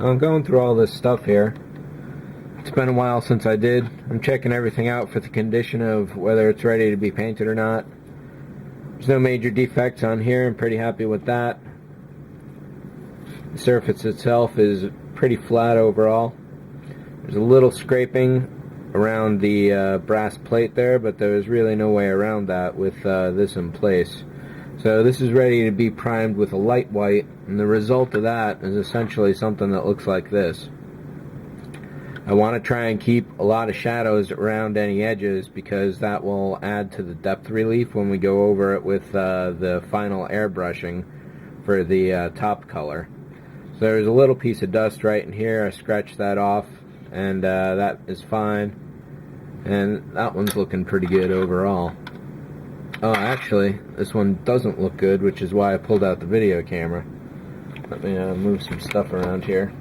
So I'm going through all this stuff here. It's been a while since I did. I'm checking everything out for the condition of whether it's ready to be painted or not. There's no major defects on here. I'm pretty happy with that. The surface itself is pretty flat overall. There's a little scraping around the brass plate there, but there was really no way around that with this in place. So this is ready to be primed with a light white, and the result of that is essentially something that looks like this. I want to try and keep a lot of shadows around any edges because that will add to the depth relief when we go over it with the final airbrushing for the top color. So there's a little piece of dust right in here. I scratched that off, and that is fine. And that one's looking pretty good overall. Oh, actually, this one doesn't look good, which is why I pulled out the video camera. Let me move some stuff around here.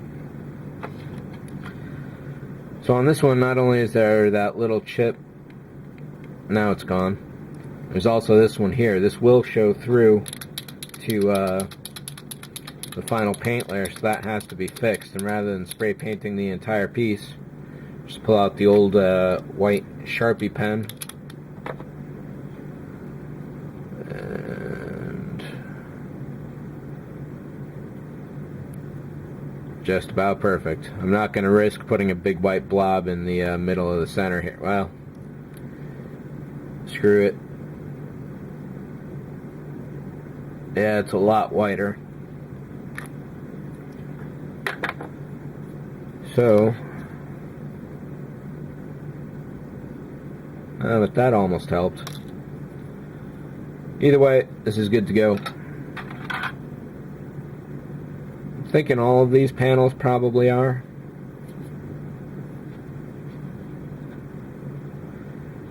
So on this one, not only is there that little chip, now it's gone. There's also this one here. This will show through to the final paint layer, so that has to be fixed. And rather than spray painting the entire piece, just pull out the old white Sharpie pen and just about perfect. I'm not going to risk putting a big white blob in the middle of the center here. Well, screw it. Yeah, it's a lot whiter. So, but that almost helped. Either way, this is good to go. I'm thinking all of these panels probably are.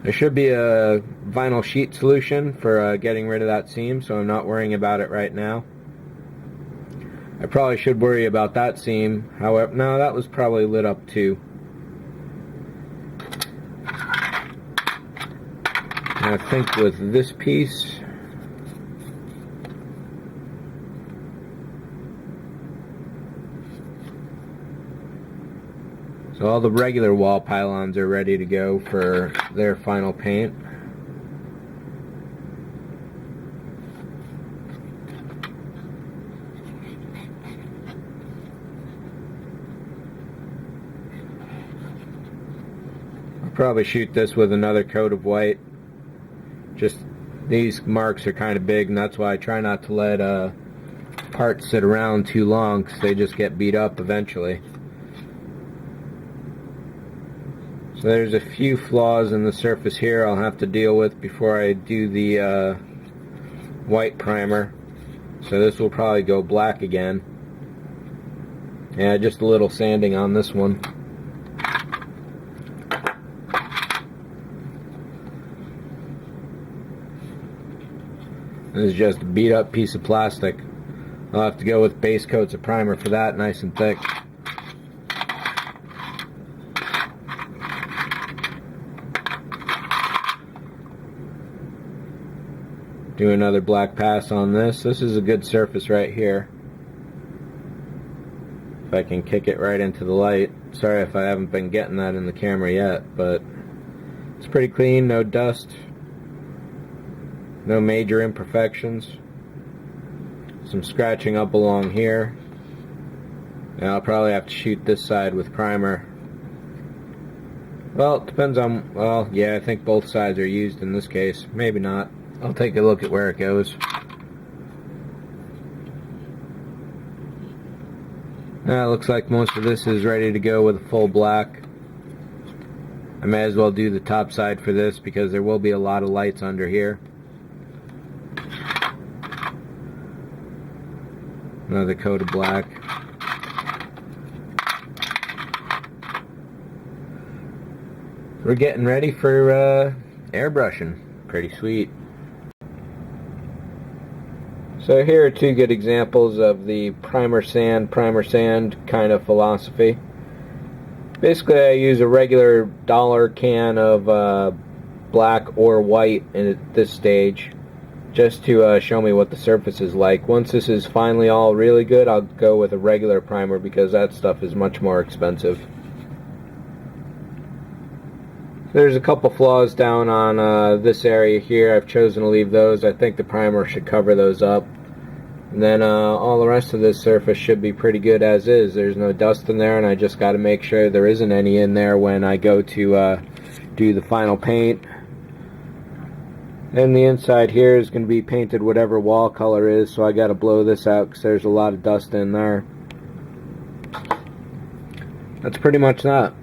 There should be a vinyl sheet solution for getting rid of that seam, so I'm not worrying about it right now. I probably should worry about that seam. However, no, that was probably lit up too. And I think with this piece, so all the regular wall pylons are ready to go for their final paint. I'll probably shoot this with another coat of white. Just these marks are kind of big, and that's why I try not to let parts sit around too long, because they just get beat up eventually. So there's a few flaws in the surface here I'll have to deal with before I do the white primer. So this will probably go black again. Yeah, just a little sanding on this one. This is just a beat up piece of plastic. I'll have to go with base coats of primer for that, nice and thick. Do another black pass on this. This is a good surface right here. If I can kick it right into the light. Sorry if I haven't been getting that in the camera yet, but it's pretty clean, no dust, no major imperfections. Some scratching up along here. Now I'll probably have to shoot this side with primer. Well, it depends on, well, yeah, I think both sides are used in this case. Maybe not. I'll take a look at where it goes. Now it looks like most of this is ready to go with a full black. I may as well do the top side for this because there will be a lot of lights under here. Another coat of black. We're getting ready for airbrushing. Pretty sweet. So here are two good examples of the primer sand kind of philosophy. Basically I use a regular dollar can of black or white at this stage. just to show me what the surface is like. Once this is finally all really good, I'll go with a regular primer because that stuff is much more expensive. There's a couple flaws down on this area here. I've chosen to leave those. I think the primer should cover those up. And then all the rest of this surface should be pretty good as is. There's no dust in there, and I just got to make sure there isn't any in there when I go to do the final paint. And the inside here is going to be painted whatever wall color is, so I got to blow this out because there's a lot of dust in there. That's pretty much that.